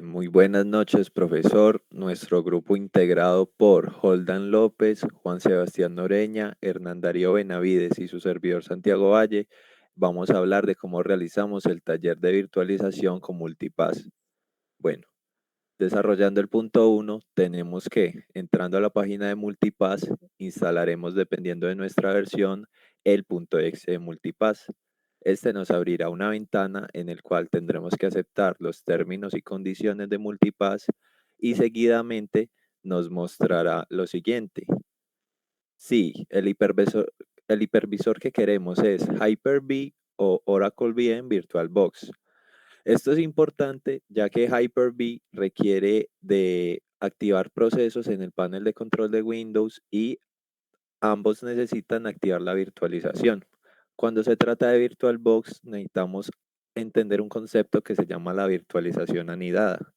Muy buenas noches, profesor. Nuestro grupo integrado por Holdan López, Juan Sebastián Noreña, Hernán Darío Benavides y su servidor Santiago Valle, vamos a hablar de cómo realizamos el taller de virtualización con Multipass. Bueno, desarrollando el punto uno, tenemos que, entrando a la página de Multipass, instalaremos, dependiendo de nuestra versión, el punto .exe de Multipass. Este nos abrirá una ventana en el cual tendremos que aceptar los términos y condiciones de Multipass y seguidamente nos mostrará lo siguiente. Si el hipervisor que queremos es Hyper-V o Oracle VM VirtualBox. Esto es importante ya que Hyper-V requiere de activar procesos en el panel de control de Windows y ambos necesitan activar la virtualización. Cuando se trata de VirtualBox, necesitamos entender un concepto que se llama la virtualización anidada.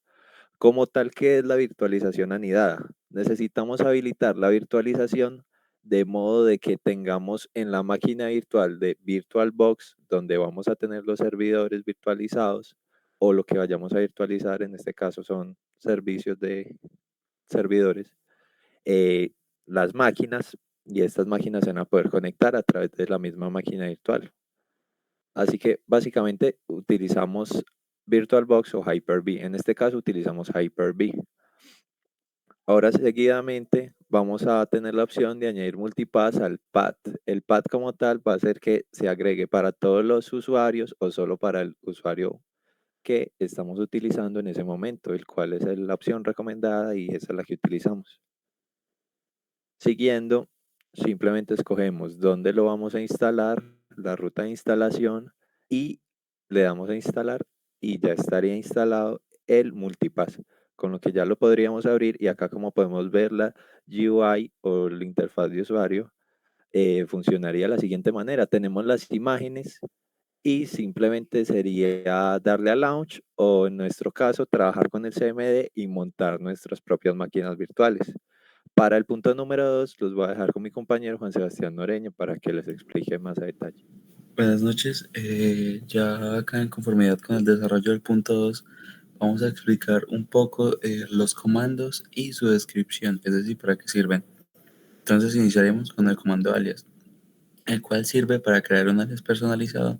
Como tal, ¿qué es la virtualización anidada? Necesitamos habilitar la virtualización de modo de que tengamos en la máquina virtual de VirtualBox, donde vamos a tener los servidores virtualizados, o lo que vayamos a virtualizar, en este caso son servicios de servidores, eh, las máquinas, y estas máquinas se van a poder conectar a través de la misma máquina virtual. Así que básicamente utilizamos VirtualBox o Hyper-V. En este caso utilizamos Hyper-V. Ahora seguidamente vamos a tener la opción de añadir multipass al pad. El pad como tal va a ser que se agregue para todos los usuarios o solo para el usuario que estamos utilizando en ese momento, el cual es la opción recomendada y esa es la que utilizamos. Siguiendo, simplemente escogemos dónde lo vamos a instalar, la ruta de instalación y le damos a instalar y ya estaría instalado el multipass, con lo que ya lo podríamos abrir y acá como podemos ver la UI o la interfaz de usuario, funcionaría de la siguiente manera. Tenemos las imágenes y simplemente sería darle a launch o en nuestro caso trabajar con el CMD y montar nuestras propias máquinas virtuales. Para el punto número 2, los voy a dejar con mi compañero Juan Sebastián Noreño para que les explique más a detalle. Buenas noches. Ya acá en conformidad con el desarrollo del punto 2, vamos a explicar un poco los comandos y su descripción, es decir, para qué sirven. Entonces iniciaremos con el comando alias, el cual sirve para crear un alias personalizado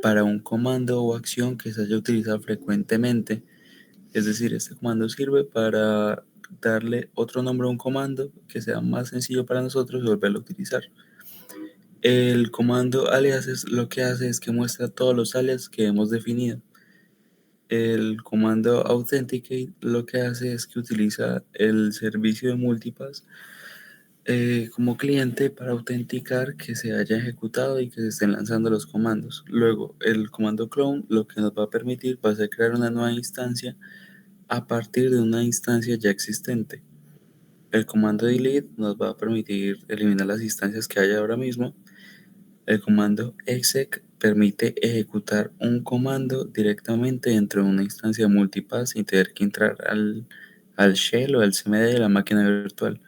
para un comando o acción que se haya utilizado frecuentemente. Es decir, este comando sirve para darle otro nombre a un comando que sea más sencillo para nosotros y volverlo a utilizar. El comando aliases lo que hace es que muestra todos los alias que hemos definido. El comando authenticate lo que hace es que utiliza el servicio de Multipass como cliente para autenticar que se haya ejecutado y que se estén lanzando los comandos. Luego, el comando clone lo que nos va a permitir va a ser crear una nueva instancia a partir de una instancia ya existente. El comando delete nos va a permitir eliminar las instancias que hay ahora mismo. El comando exec permite ejecutar un comando directamente dentro de una instancia multipass sin tener que entrar al shell o al CMD de la máquina virtual.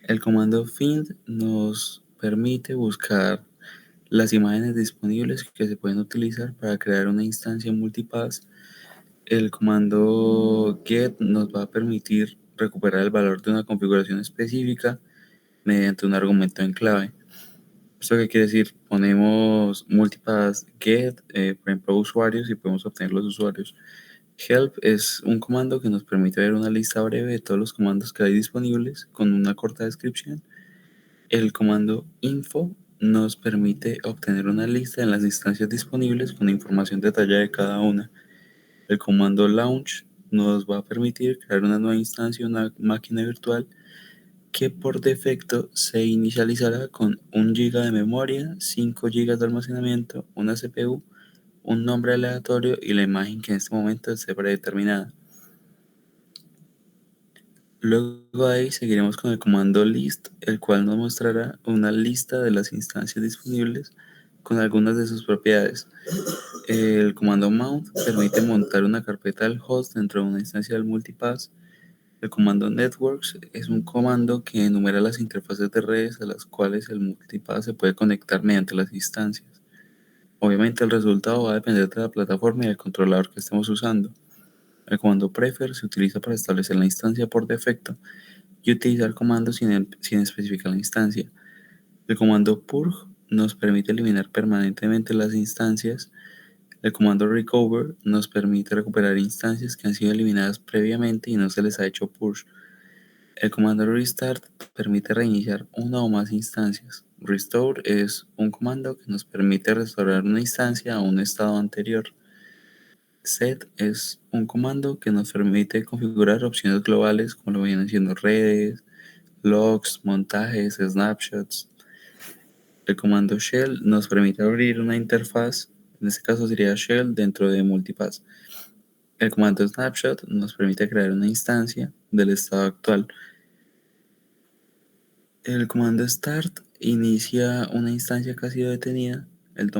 El comando find nos permite buscar las imágenes disponibles que se pueden utilizar para crear una instancia multipass. El comando get nos va a permitir recuperar el valor de una configuración específica mediante un argumento en clave. ¿Esto qué quiere decir? Ponemos multipass get, por ejemplo, usuarios y podemos obtener los usuarios. Help es un comando que nos permite ver una lista breve de todos los comandos que hay disponibles con una corta descripción. El comando info nos permite obtener una lista de las instancias disponibles con información detallada de cada una. El comando launch nos va a permitir crear una nueva instancia, una máquina virtual que por defecto se inicializará con 1 GB de memoria, 5 GB de almacenamiento, una CPU, un nombre aleatorio y la imagen que en este momento esté predeterminada. Luego de ahí seguiremos con el comando list, el cual nos mostrará una lista de las instancias disponibles con algunas de sus propiedades. El comando mount permite montar una carpeta del host dentro de una instancia del multipass. El comando networks es un comando que enumera las interfaces de redes a las cuales el multipass se puede conectar mediante las instancias. Obviamente el resultado va a depender de la plataforma y del controlador que estemos usando. El comando prefer se utiliza para establecer la instancia por defecto y utilizar comandos sin especificar la instancia. El comando purge nos permite eliminar permanentemente las instancias. El comando recover nos permite recuperar instancias que han sido eliminadas previamente y no se les ha hecho push. El comando restart permite reiniciar una o más instancias. Restore es un comando que nos permite restaurar una instancia a un estado anterior. Set es un comando que nos permite configurar opciones globales como lo vienen siendo redes, logs, montajes, snapshots. El comando shell nos permite abrir una interfaz, en este caso sería shell dentro de multipass. El comando snapshot nos permite crear una instancia del estado actual. El comando start inicia una instancia que ha sido detenida. El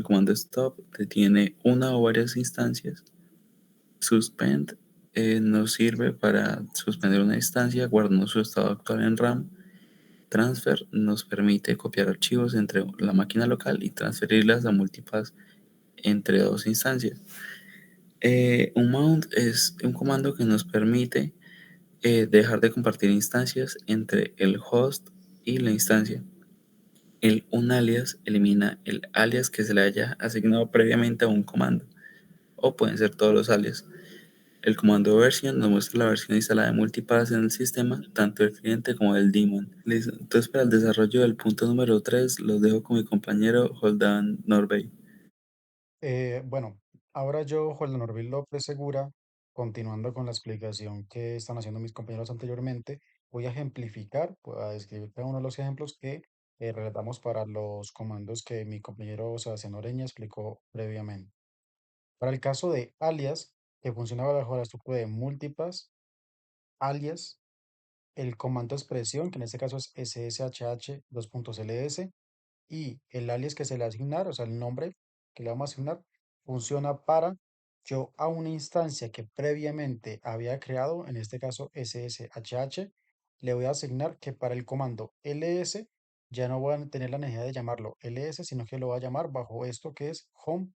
comando stop detiene una o varias instancias. Suspend nos sirve para suspender una instancia guardando su estado actual en RAM. Transfer nos permite copiar archivos entre la máquina local y transferirlas a multipass entre dos instancias. Un mount es un comando que nos permite dejar de compartir instancias entre el host y la instancia. Un alias elimina el alias que se le haya asignado previamente a un comando, o pueden ser todos los alias. El comando version nos muestra la versión instalada de multipass en el sistema, tanto del cliente como del daemon. Listo. Entonces, para el desarrollo del punto número 3, los dejo con mi compañero Holdan Norbey. Bueno, ahora yo, Juan Norvil López Segura, continuando con la explicación que están haciendo mis compañeros anteriormente, voy a ejemplificar, voy a describir cada uno de los ejemplos que relatamos para los comandos que mi compañero Sebastián Oreña explicó previamente. Para el caso de alias, que funcionaba bajo la estructura de multipass, alias, el comando expresión, que en este caso es sshh:/ls, y el alias que se le va a asignar, o sea, el nombre que le vamos a asignar, funciona para yo a una instancia que previamente había creado, en este caso sshh, le voy a asignar que para el comando ls ya no voy a tener la necesidad de llamarlo ls, sino que lo voy a llamar bajo esto que es home-sshh.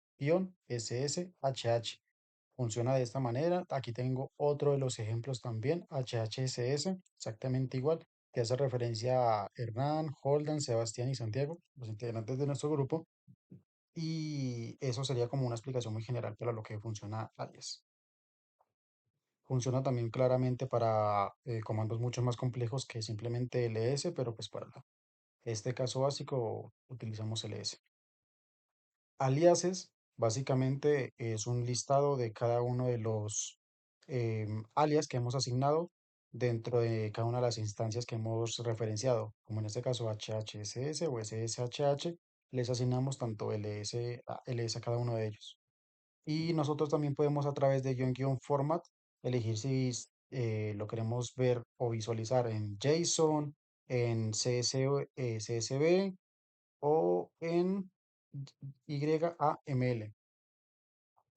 Funciona de esta manera. Aquí tengo otro de los ejemplos también, HHSS, exactamente igual, que hace referencia a Hernán, Holdan, Sebastián y Santiago, los integrantes de nuestro grupo. Y eso sería como una explicación muy general para lo que funciona Alias. Funciona también claramente para comandos mucho más complejos que simplemente ls, pero pues para este caso básico utilizamos ls. Aliases básicamente es un listado de cada uno de los alias que hemos asignado dentro de cada una de las instancias que hemos referenciado, como en este caso HHSS o SSHH, les asignamos tanto ls a cada uno de ellos. Y nosotros también podemos a través de guión format elegir si lo queremos ver o visualizar en JSON, en CSV o en YAML.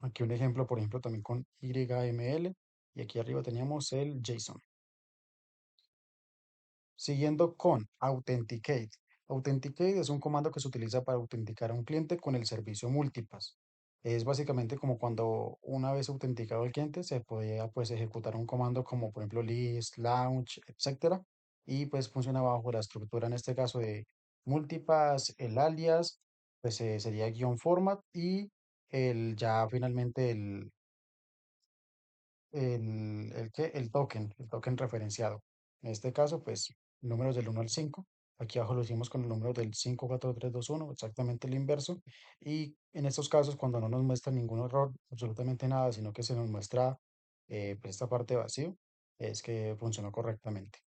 Aquí un ejemplo, por ejemplo, también con YAML. Y aquí arriba teníamos el JSON. Siguiendo con Authenticate. Authenticate es un comando que se utiliza para autenticar a un cliente con el servicio Multipass. Es básicamente como cuando una vez autenticado el cliente se podía pues ejecutar un comando como por ejemplo list, launch, etcétera. Y pues funciona bajo la estructura en este caso de Multipass, el alias, pues sería guión format y ya finalmente el token referenciado. En este caso, pues números del 1 al 5. Aquí abajo lo hicimos con el número del 54321, exactamente el inverso. Y en estos casos, cuando no nos muestra ningún error, absolutamente nada, sino que se nos muestra pues esta parte vacío, es que funcionó correctamente.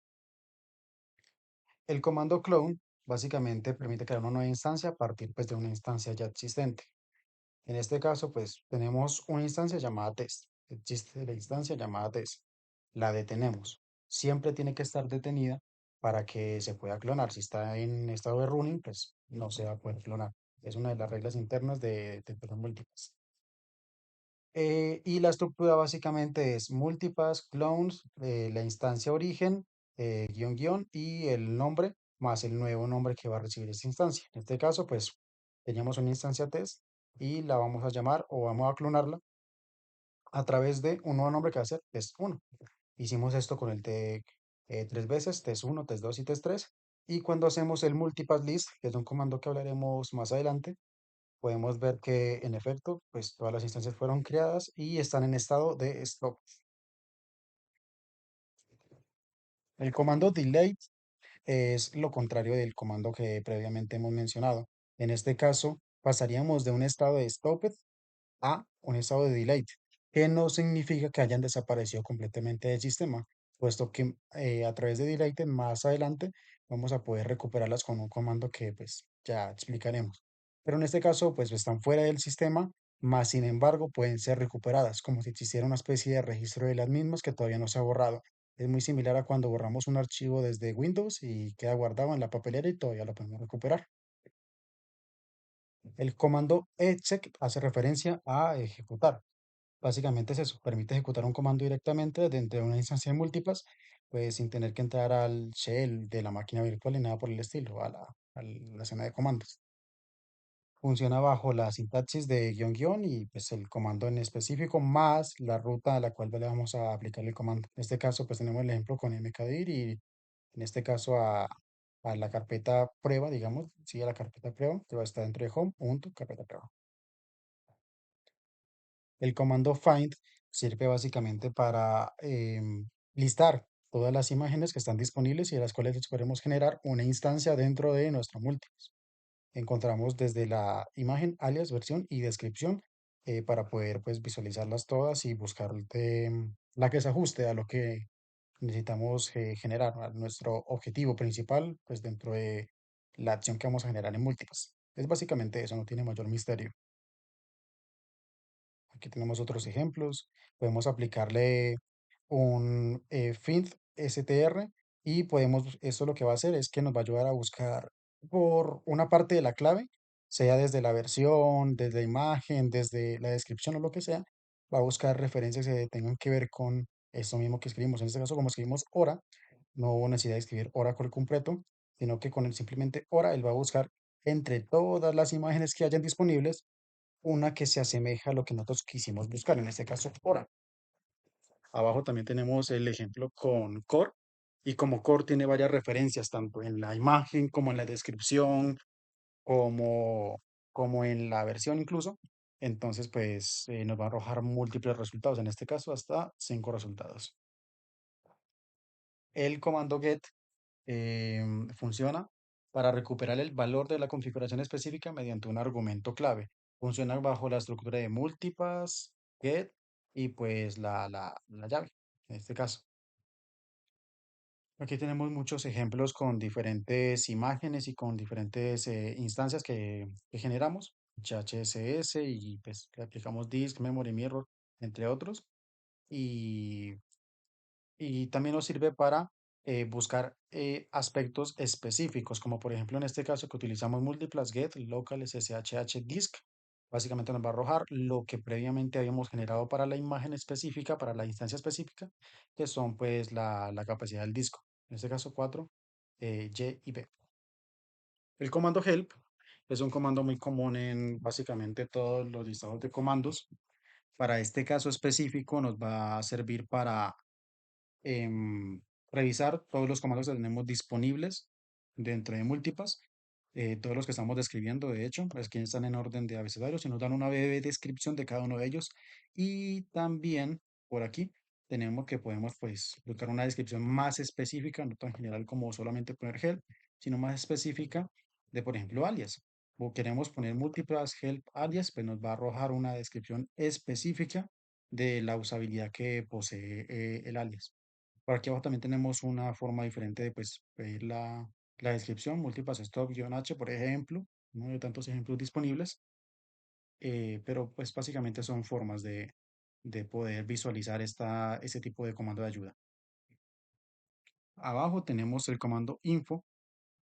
El comando clone básicamente permite crear una nueva instancia a partir pues, de una instancia ya existente. En este caso, pues tenemos una instancia llamada test. Existe la instancia llamada test. La detenemos. Siempre tiene que estar detenida para que se pueda clonar. Si está en estado de running, pues no se va a poder clonar. Es una de las reglas internas de Python Multipass. Y la estructura básicamente es multipass, clones, la instancia origen, guión guión y el nombre más el nuevo nombre que va a recibir esta instancia. En este caso, pues teníamos una instancia test y la vamos a llamar o vamos a clonarla a través de un nuevo nombre que va a ser test1. Hicimos esto con el T tres veces, test1, test2 y test3. Y cuando hacemos el multipass list, que es un comando que hablaremos más adelante, podemos ver que en efecto, pues todas las instancias fueron creadas y están en estado de stop. El comando delete es lo contrario del comando que previamente hemos mencionado. En este caso, pasaríamos de un estado de stopped a un estado de delete, que no significa que hayan desaparecido completamente del sistema, puesto que a través de delete más adelante vamos a poder recuperarlas con un comando que pues ya explicaremos. Pero en este caso pues están fuera del sistema, más sin embargo pueden ser recuperadas, como si existiera una especie de registro de las mismas que todavía no se ha borrado. Es muy similar a cuando borramos un archivo desde Windows y queda guardado en la papelera y todavía lo podemos recuperar. El comando exec hace referencia a ejecutar. Básicamente es eso, permite ejecutar un comando directamente dentro de una instancia de múltiplas, pues sin tener que entrar al shell de la máquina virtual ni nada por el estilo, a la escena de comandos. Funciona bajo la sintaxis de guión guión y pues el comando en específico más la ruta a la cual le vamos a aplicar el comando. En este caso pues tenemos el ejemplo con mkdir y en este caso a la carpeta prueba, digamos, sí, a la carpeta prueba que va a estar dentro de home, punto, carpeta prueba. El comando find sirve básicamente para listar todas las imágenes que están disponibles y de las cuales podemos generar una instancia dentro de nuestro múltiples. Encontramos desde la imagen, alias, versión y descripción para poder pues visualizarlas todas y buscar la que se ajuste a lo que necesitamos generar, a nuestro objetivo principal pues dentro de la acción que vamos a generar en múltiples. Es básicamente eso, no tiene mayor misterio. Aquí tenemos otros ejemplos. Podemos aplicarle un find str y podemos, esto lo que va a hacer es que nos va a ayudar a buscar por una parte de la clave, sea desde la versión, desde la imagen, desde la descripción o lo que sea, va a buscar referencias que tengan que ver con esto mismo que escribimos. En este caso, como escribimos hora, no hubo necesidad de escribir Oracle completo, sino que con el simplemente hora, él va a buscar entre todas las imágenes que hayan disponibles una que se asemeja a lo que nosotros quisimos buscar, en este caso hora. Abajo también tenemos el ejemplo con core y como core tiene varias referencias, tanto en la imagen como en la descripción, como, como en la versión incluso. Entonces, pues nos va a arrojar múltiples resultados, en este caso hasta 5 resultados. El comando get funciona para recuperar el valor de la configuración específica mediante un argumento clave. Funciona bajo la estructura de multipass, get y pues la llave, en este caso. Aquí tenemos muchos ejemplos con diferentes imágenes y con diferentes instancias que generamos, HCSS y pues que aplicamos disk, memory, mirror, entre otros. Y y también nos sirve para buscar aspectos específicos, como por ejemplo en este caso que utilizamos múltiplas get, local sshh disk. Básicamente nos va a arrojar lo que previamente habíamos generado para la imagen específica, para la instancia específica, que son pues la capacidad del disco. En este caso 4, Y y B. El comando help es un comando muy común en básicamente todos los listados de comandos. Para este caso específico nos va a servir para em, revisar todos los comandos que tenemos disponibles dentro de Multipass, todos los que estamos describiendo, de hecho, es que están en orden de abecedario, y nos dan una breve descripción de cada uno de ellos. Y también por aquí tenemos que podemos pues buscar una descripción más específica, no tan general como solamente poner help, sino más específica de, por ejemplo, alias. O queremos poner múltiples help alias, pues nos va a arrojar una descripción específica de la usabilidad que posee el alias. Por aquí abajo también tenemos una forma diferente de pues, pedir la descripción, múltiples stop-h, por ejemplo, uno de tantos ejemplos disponibles, pero pues básicamente son formas de poder visualizar este tipo de comando de ayuda. Abajo tenemos el comando info,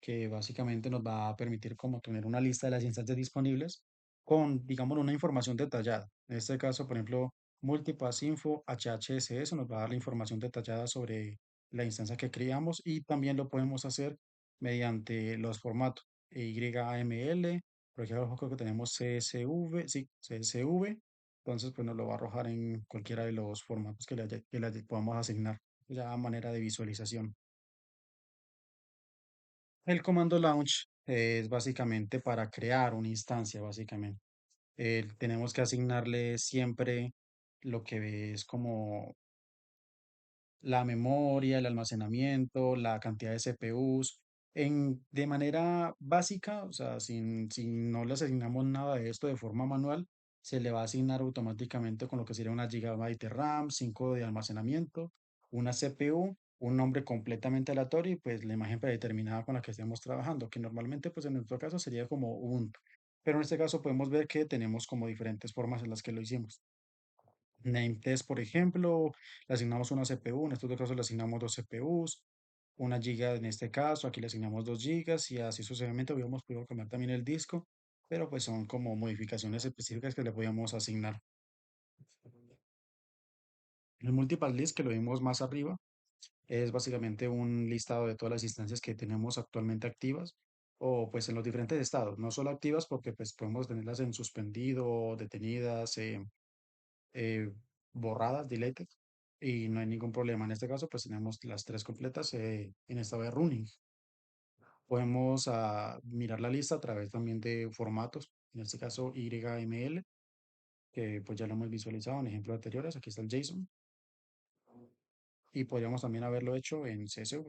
que básicamente nos va a permitir como tener una lista de las instancias disponibles con, digamos, una información detallada. En este caso, por ejemplo, Multipass Info HHSS nos va a dar la información detallada sobre la instancia que creamos y también lo podemos hacer mediante los formatos YAML, por ejemplo, creo que tenemos CSV, sí, CSV, Entonces, pues nos lo va a arrojar en cualquiera de los formatos que le podamos asignar, ya a manera de visualización. El comando launch es básicamente para crear una instancia, básicamente. Tenemos que asignarle siempre lo que es como la memoria, el almacenamiento, la cantidad de CPUs, de manera básica, o sea, si no le asignamos nada de esto de forma manual, se le va a asignar automáticamente con lo que sería una gigabyte de RAM, 5 de almacenamiento, una CPU, un nombre completamente aleatorio y pues la imagen predeterminada con la que estemos trabajando, que normalmente pues en nuestro caso sería como Ubuntu. Pero en este caso podemos ver que tenemos como diferentes formas en las que lo hicimos. Nametest, por ejemplo, le asignamos una CPU, en estos dos casos le asignamos dos CPUs, una giga en este caso, aquí le asignamos 2 gigas y así sucesivamente hubiéramos podido cambiar también el disco, pero pues son como modificaciones específicas que le podíamos asignar. El multiple list que lo vimos más arriba es básicamente un listado de todas las instancias que tenemos actualmente activas o pues en los diferentes estados, no solo activas porque pues podemos tenerlas en suspendido, detenidas, eh, borradas, deleted, y no hay ningún problema. En este caso, pues tenemos las tres completas en estado de running. Podemos mirar la lista a través también de formatos, en este caso YML, que pues ya lo hemos visualizado en ejemplos anteriores. Aquí está el JSON y podríamos también haberlo hecho en CSV.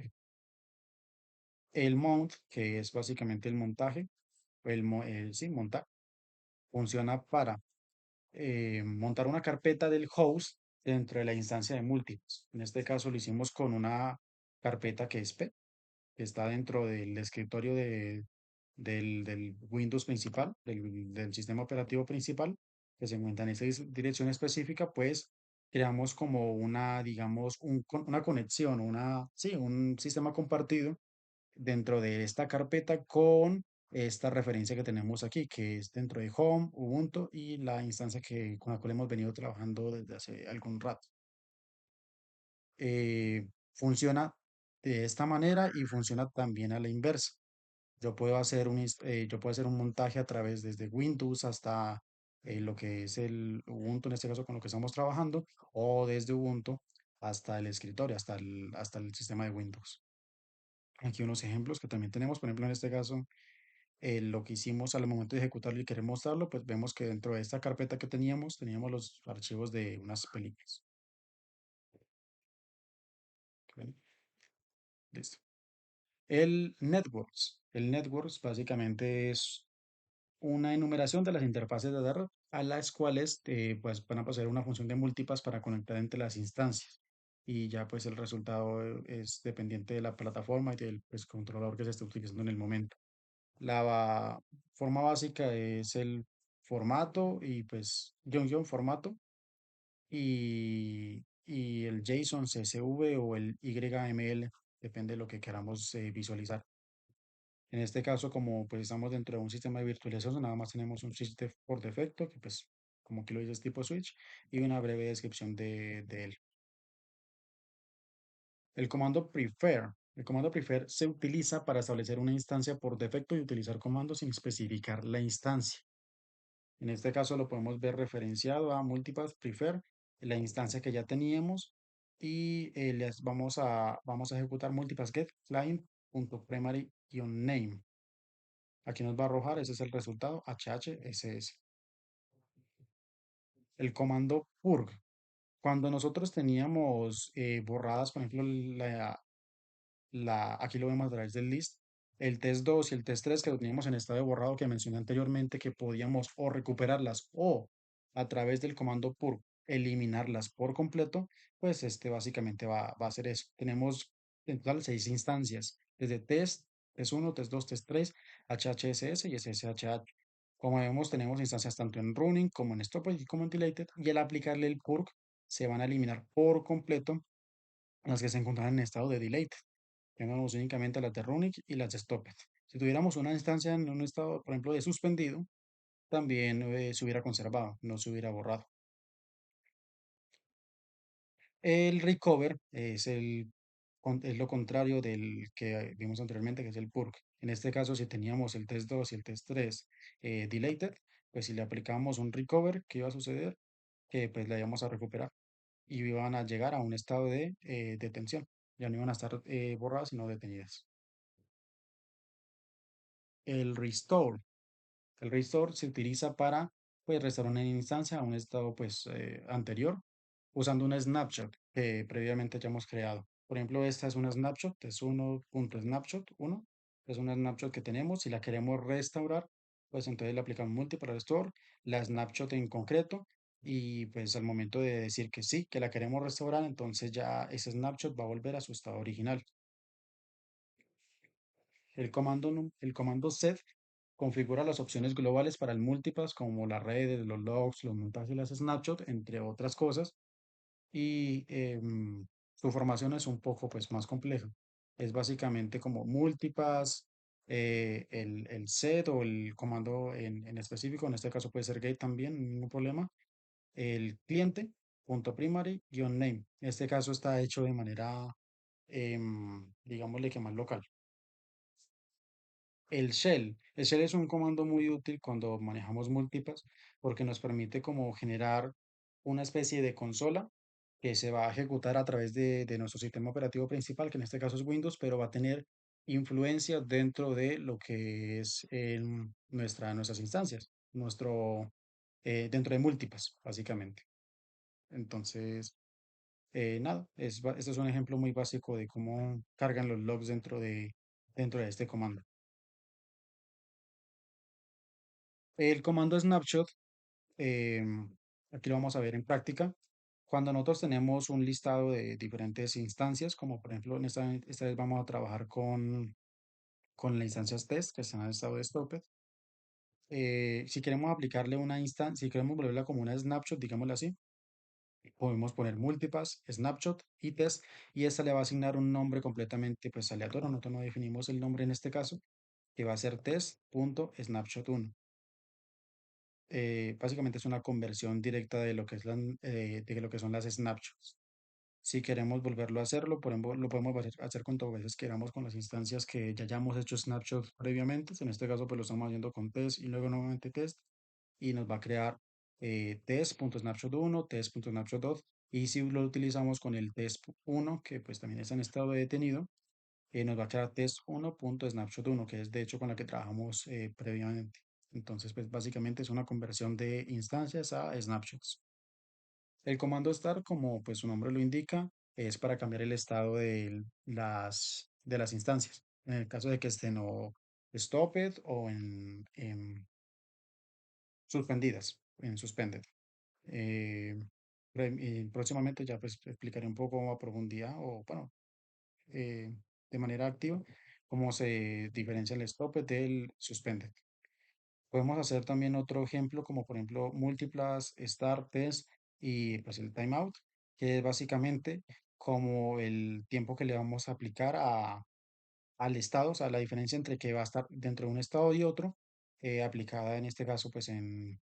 El mount, que es básicamente el montaje, sí, montar, funciona para montar una carpeta del host dentro de la instancia de múltiples. En este caso lo hicimos con una carpeta que es P, que está dentro del escritorio del Windows principal, del sistema operativo principal, que se encuentra en esa dirección específica, pues creamos como una, digamos, una conexión, sí, un sistema compartido dentro de esta carpeta con esta referencia que tenemos aquí, que es dentro de Home, Ubuntu y la instancia con la cual hemos venido trabajando desde hace algún rato. Funciona de esta manera y funciona también a la inversa. Yo puedo hacer un montaje a través desde Windows hasta lo que es el Ubuntu, en este caso con lo que estamos trabajando, o desde Ubuntu hasta el escritorio, hasta el sistema de Windows. Aquí unos ejemplos que también tenemos, por ejemplo, en este caso, lo que hicimos al momento de ejecutarlo y querer mostrarlo, pues vemos que dentro de esta carpeta que teníamos los archivos de unas películas. ¿Ok? Listo. El networks básicamente es una enumeración de las interfaces de red a las cuales pues, van a pasar una función de múltiples para conectar entre las instancias. Y ya pues el resultado es dependiente de la plataforma y del pues, controlador que se esté utilizando en el momento. La forma básica es el formato y pues guión formato y el JSON, CSV o el YML, depende de lo que queramos visualizar. En este caso, como pues estamos dentro de un sistema de virtualización, nada más tenemos un switch por defecto, que pues como que lo dice es tipo switch, y una breve descripción de él. El comando prefer se utiliza para establecer una instancia por defecto y utilizar comandos sin especificar la instancia. En este caso lo podemos ver referenciado a multipath prefer, la instancia que ya teníamos, y vamos a ejecutar multipath get client.primary-name. Aquí nos va a arrojar, ese es el resultado, HHSS. El comando purg. Cuando nosotros teníamos borradas, por ejemplo, aquí lo vemos a través del list, el test 2 y el test 3 que lo teníamos en estado de borrado que mencioné anteriormente, que podíamos o recuperarlas o a través del comando purg eliminarlas por completo, pues este básicamente va a hacer eso. Tenemos en total 6 instancias, desde test 1, test 2, test 3, HHSS y SSHH. Como vemos, tenemos instancias tanto en running como en stopped y como en deleted, y al aplicarle el purg se van a eliminar por completo las que se encuentran en estado de delete. Tenemos únicamente las de running y las de stopped. Si tuviéramos una instancia en un estado, por ejemplo, de suspendido, también se hubiera conservado, no se hubiera borrado. El recover es lo contrario del que vimos anteriormente, que es el purge. En este caso, si teníamos el test 2 y el test 3 deleted, pues si le aplicamos un recover, ¿qué iba a suceder? que pues la íbamos a recuperar y iban a llegar a un estado de detención. Ya no iban a estar borradas, sino detenidas. El restore. El restore se utiliza para pues, restaurar una instancia a un estado pues, anterior usando un snapshot que previamente ya hemos creado. Por ejemplo, esta es una snapshot, es 1.snapshot 1, es una snapshot que tenemos. Si la queremos restaurar, pues entonces le aplicamos multi para restore, la snapshot en concreto, y pues al momento de decir que sí, que la queremos restaurar, entonces ya ese snapshot va a volver a su estado original. El comando set configura las opciones globales para el multipass como las redes, los logs, los montajes y las snapshots, entre otras cosas. Y su formación es un poco pues, más compleja. Es básicamente como multipass, el set o el comando en específico, en este caso puede ser gate también, ningún problema. El cliente, punto primary, guión name. En este caso está hecho de manera, digámosle que más local. El shell es un comando muy útil cuando manejamos múltiples porque nos permite como generar una especie de consola que se va a ejecutar a través de nuestro sistema operativo principal, que en este caso es Windows, pero va a tener influencia dentro de lo que es nuestras instancias, dentro de múltiples, básicamente. Entonces, nada, este es un ejemplo muy básico de cómo cargan los logs dentro de este comando. El comando snapshot, aquí lo vamos a ver en práctica. Cuando nosotros tenemos un listado de diferentes instancias, como por ejemplo esta vez vamos a trabajar con las instancias test que están en el estado de stopped. Si queremos aplicarle una instancia, si queremos volverla como una snapshot, digámoslo así, podemos poner multipass, snapshot y test, y esta le va a asignar un nombre completamente pues aleatorio. Nosotros no definimos el nombre en este caso, que va a ser test.snapshot1. Básicamente es una conversión directa de lo que de lo que son las snapshots. Si queremos volverlo a hacerlo, lo podemos hacer cuantas veces queramos con las instancias que ya hayamos hecho snapshots previamente. En este caso, pues lo estamos haciendo con test y luego nuevamente test, y nos va a crear test.snapshot1, test.snapshot2. Y si lo utilizamos con el test1, que pues también está en estado de detenido, nos va a quedar test1.snapshot1, que es de hecho con la que trabajamos previamente. Entonces, pues básicamente es una conversión de instancias a snapshots. El comando start, como pues su nombre lo indica, es para cambiar el estado de las instancias. En el caso de que estén o stopped o suspendidas, en suspended. Eh, Próximamente ya pues explicaré un poco a profundidad o bueno, eh, de manera activa cómo se diferencia el stopped del suspended. Podemos hacer también otro ejemplo, como por ejemplo múltiplas, start, test y pues el timeout, que es básicamente como el tiempo que le vamos a aplicar al estado, o sea, la diferencia entre que va a estar dentro de un estado y otro, aplicada en este caso pues en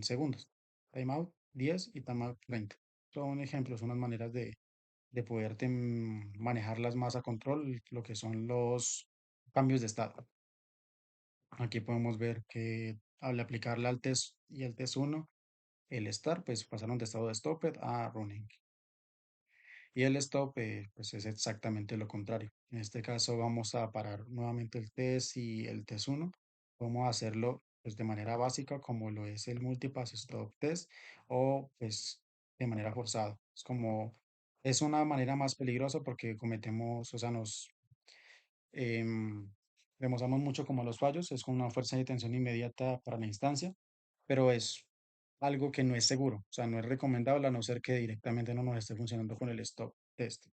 segundos. Timeout 10 y timeout 20. Son ejemplos, unas maneras de poder manejarlas más a control, lo que son los cambios de estado. Aquí podemos ver que al aplicarle al test y al test 1, el start, pues pasaron de estado de stopped a running. Y el stop, pues es exactamente lo contrario. En este caso vamos a parar nuevamente el test y el test 1. Vamos a hacerlo pues, de manera básica como lo es el multipass stop test o pues de manera forzada. Es una manera más peligrosa porque cometemos, o sea, em, demostramos mucho como los fallos, es con una fuerza de tensión inmediata para la instancia, pero es algo que no es seguro, o sea, no es recomendable a no ser que directamente no nos esté funcionando con el stop test.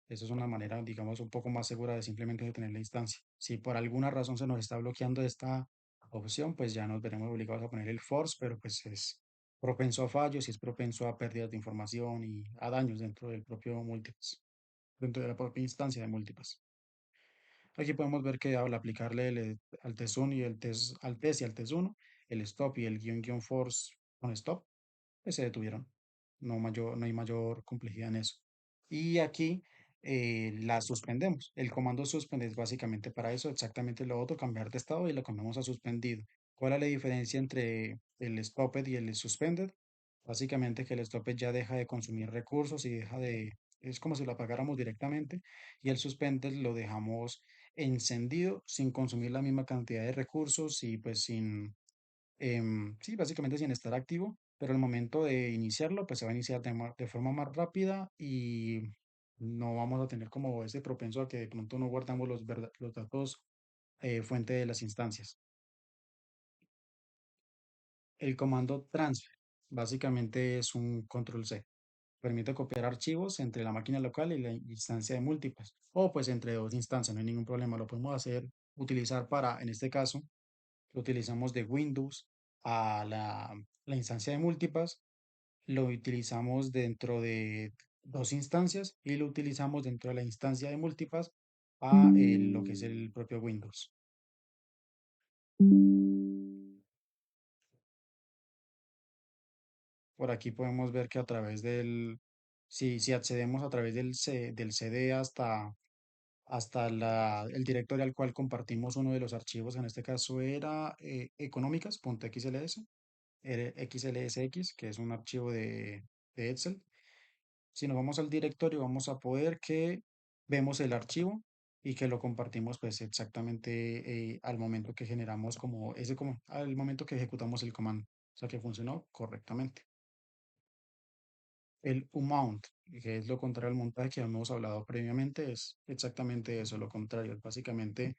Eso es una manera, digamos, un poco más segura de simplemente detener la instancia. Si por alguna razón se nos está bloqueando esta opción, pues ya nos veremos obligados a poner el force, pero pues es propenso a fallos y es propenso a pérdidas de información y a daños dentro del propio múltiples, dentro de la propia instancia de múltiples. Aquí podemos ver que al aplicarle al test 1 y al test 1, el stop y el guión force con stop, pues se detuvieron. No hay mayor complejidad en eso. Y aquí la suspendemos. El comando suspend es básicamente para eso, exactamente lo otro, cambiar de estado y lo cambiamos a suspendido. ¿Cuál es la diferencia entre el stopped y el suspended? Básicamente que el stopper ya deja de consumir recursos y deja de, es como si lo apagáramos directamente y el suspender lo dejamos encendido sin consumir la misma cantidad de recursos y pues sin, sí, básicamente sin estar activo, pero al momento de iniciarlo pues se va a iniciar de forma más rápida y no vamos a tener como ese propenso a que de pronto no guardamos los datos fuente de las instancias. El comando transfer básicamente es un control C. Permite copiar archivos entre la máquina local y la instancia de múltiples, o pues entre dos instancias, no hay ningún problema. Lo podemos utilizar para, en este caso, lo utilizamos de Windows a la instancia de múltiples, lo utilizamos dentro de dos instancias y lo utilizamos dentro de la instancia de múltiples a lo que es el propio Windows. Por aquí podemos ver que a través si accedemos a través del CD hasta el directorio al cual compartimos uno de los archivos, en este caso era económicas.xls, XLSX, que es un archivo de Excel. Si nos vamos al directorio, vamos a poder que vemos el archivo y que lo compartimos pues exactamente al momento que generamos al momento que ejecutamos el comando, o sea que funcionó correctamente. El unmount, que es lo contrario al montaje que hemos hablado previamente, es exactamente eso, lo contrario, es básicamente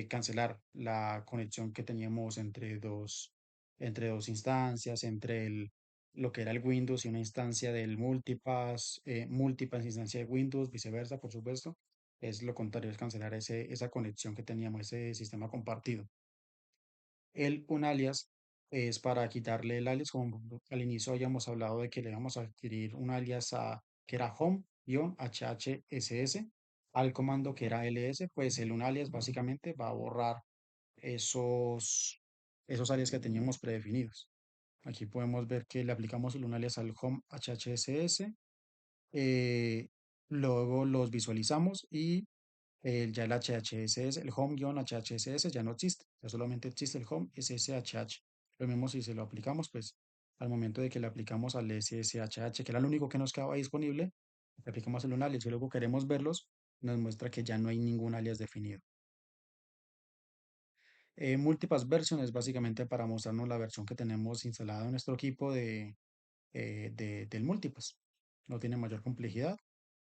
cancelar la conexión que teníamos entre dos instancias, lo que era el Windows y una instancia del Multipass, Multipass instancia de Windows, viceversa, por supuesto. Es lo contrario, es cancelar esa conexión que teníamos, ese sistema compartido. Un alias es para quitarle el alias, como al inicio habíamos hablado de que le vamos a adquirir un alias que era home-hhss al comando que era ls, pues el un alias básicamente va a borrar esos, esos alias que teníamos predefinidos. Aquí podemos ver que le aplicamos el un alias al home-hhss, eh, luego los visualizamos y ya el HHSS, el home-HHSS ya no existe, ya solamente existe el home SSHH. Lo mismo si se lo aplicamos, pues al momento de que le aplicamos al SSHH, que era lo único que nos quedaba disponible, le aplicamos el un alias y luego queremos verlos, nos muestra que ya no hay ningún alias definido. Multipass version es básicamente para mostrarnos la versión que tenemos instalada en nuestro equipo del Multipass. No tiene mayor complejidad.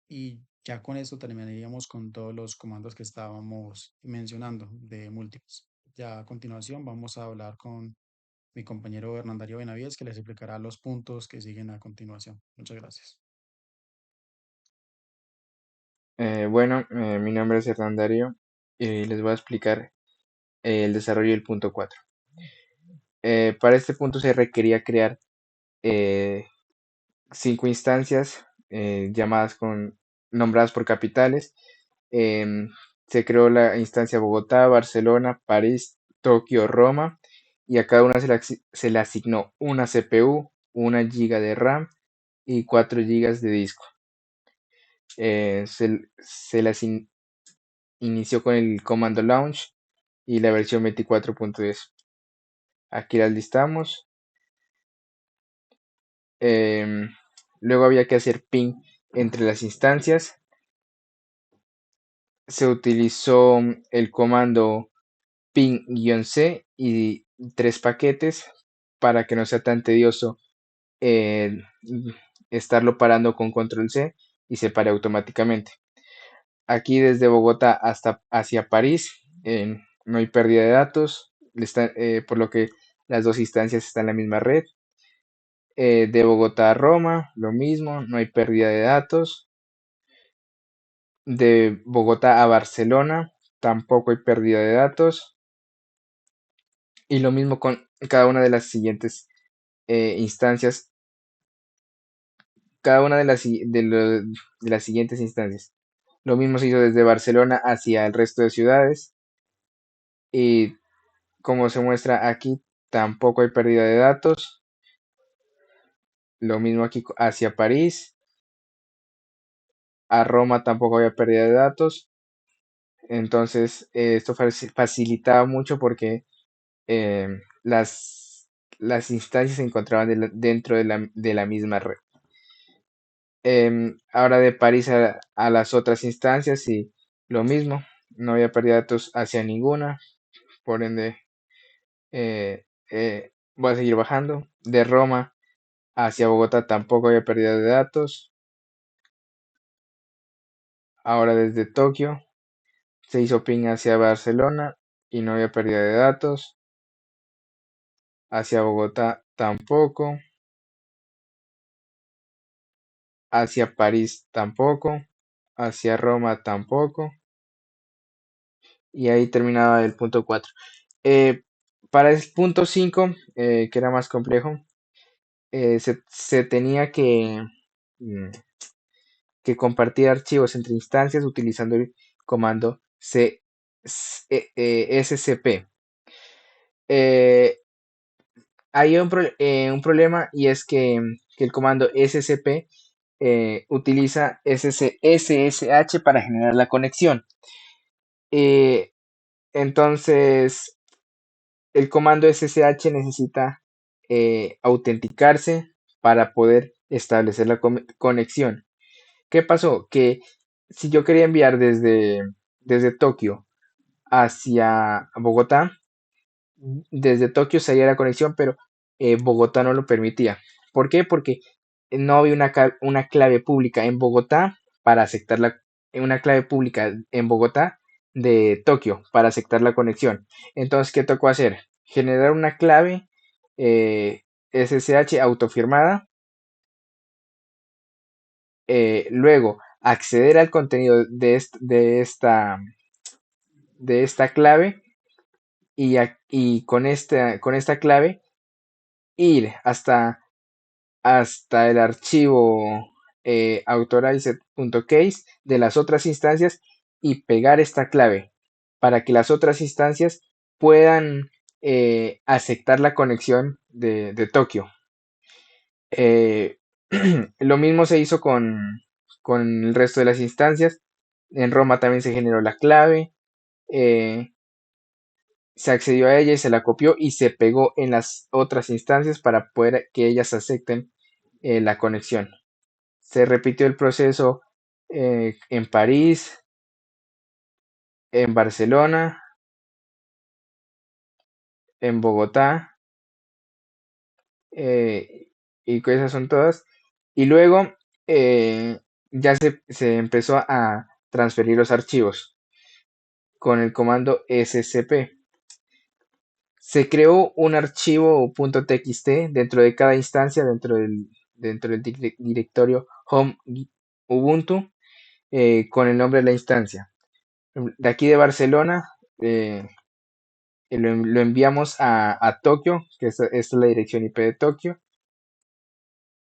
Y ya con esto terminaríamos con todos los comandos que estábamos mencionando de múltiples. Ya a continuación vamos a hablar con mi compañero Hernandario Benavides que les explicará los puntos que siguen a continuación. Muchas gracias. Mi nombre es Hernán Darío y les voy a explicar el desarrollo del punto 4. Para este punto se requería crear eh, 5 instancias nombradas por capitales. Em, Se creó la instancia Bogotá, Barcelona, París, Tokio, Roma y a cada una se le asignó una CPU, 1 GB de RAM y 4 GB de disco. Se las inició con el comando launch y la versión 24.10. Aquí las listamos. Em, Luego había que hacer ping entre las instancias. Se utilizó el comando ping-c y 3 paquetes para que no sea tan tedioso eh, estarlo parando con control C y se pare automáticamente. Aquí desde Bogotá hasta hacia París no hay pérdida de datos, por lo que las dos instancias están en la misma red. De Bogotá a Roma, lo mismo, no hay pérdida de datos. De Bogotá a Barcelona, tampoco hay pérdida de datos. Y lo mismo con cada una de las siguientes instancias, cada una de las siguientes instancias. Lo mismo se hizo desde Barcelona hacia el resto de ciudades. Y como se muestra aquí, tampoco hay pérdida de datos. Lo mismo aquí hacia París. A Roma tampoco había pérdida de datos. Entonces, esto facilitaba mucho porque eh, las, las instancias se encontraban dentro de la misma red. Ahora de París a las otras instancias y lo mismo, no había pérdida de datos hacia ninguna, por ende voy a seguir bajando. De Roma hacia Bogotá tampoco había pérdida de datos. Ahora desde Tokio se hizo ping hacia Barcelona y no había pérdida de datos. Hacia Bogotá tampoco. Hacia París tampoco. Hacia Roma tampoco. Y ahí terminaba el punto 4. Para el punto 5, que era más complejo, se tenía mm, que compartir archivos entre instancias utilizando el comando scp. Eh, Hay un problema y es que el comando scp utiliza SSH para generar la conexión. Eh, entonces, el comando SSH necesita autenticarse para poder establecer la conexión. ¿Qué pasó? Que si yo quería enviar desde Tokio hacia Bogotá, desde Tokio salía la conexión, pero Bogotá no lo permitía. ¿Por qué? Porque no había una clave pública en Bogotá para aceptar una clave pública en Bogotá de Tokio para aceptar la conexión. Entonces, ¿qué tocó hacer? Generar una clave SSH autofirmada, luego acceder al contenido de esta clave y con esta clave ir hasta el archivo authorized.case de las otras instancias y pegar esta clave para que las otras instancias puedan aceptar la conexión de Tokio. Lo mismo se hizo con el resto de las instancias. En Roma también se generó la clave. Se accedió a ella y se la copió y se pegó en las otras instancias para poder que ellas acepten la conexión. Se repitió el proceso en París, en Barcelona, en Bogotá, y que esas son todas. Y luego ya se empezó a transferir los archivos con el comando scp. Se creó un archivo .txt dentro de cada instancia, dentro del directorio home Ubuntu, con el nombre de la instancia. De aquí de Barcelona, lo enviamos a Tokio, que esta es la dirección IP de Tokio,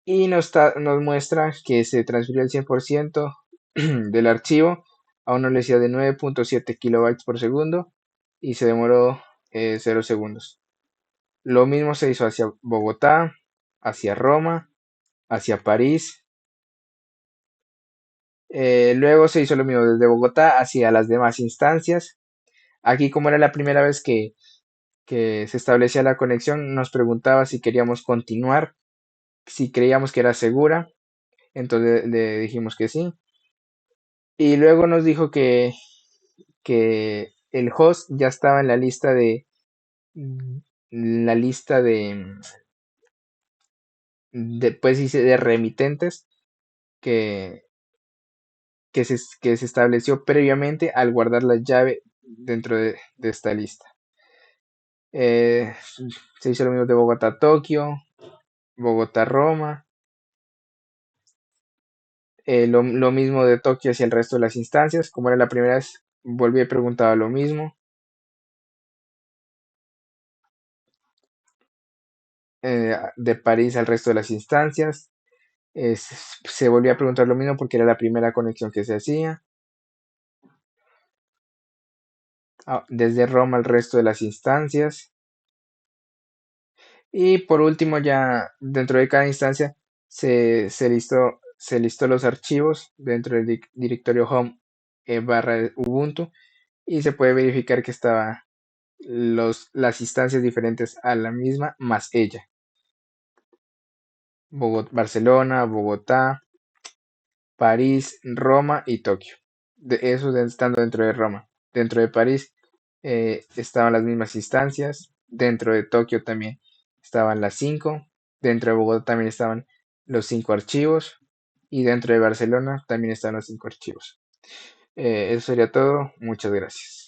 y nos muestra que se transfirió el 100% del archivo a una velocidad de 9.7 kilobytes por segundo y se demoró 0 segundos. Lo mismo se hizo hacia Bogotá, hacia Roma, hacia París. Luego se hizo lo mismo desde Bogotá hacia las demás instancias. Aquí, como era la primera vez que se establecía la conexión, nos preguntaba si queríamos continuar, si creíamos que era segura. Entonces le dijimos que sí. Y luego nos dijo que el host ya estaba en la lista pues dice, de remitentes que, que se estableció previamente al guardar la llave dentro de esta lista. Se hizo lo mismo de Bogotá a Tokio, Bogotá a Roma, lo mismo de Tokio hacia el resto de las instancias. Como era la primera vez, volví a preguntar lo mismo. De París al resto de las instancias. Se volvió a preguntar lo mismo porque era la primera conexión que se hacía. Desde Roma al resto de las instancias. Y por último, ya dentro de cada instancia se listó los archivos dentro del directorio home /Ubuntu y se puede verificar que estaba las instancias diferentes a la misma más ella. Barcelona, Bogotá, París, Roma y Tokio. Estando dentro de Roma. Dentro de París estaban las mismas instancias. Dentro de Tokio también estaban las 5. Dentro de Bogotá también estaban los 5 archivos. Y dentro de Barcelona también estaban los 5 archivos. Eso sería todo. Muchas gracias.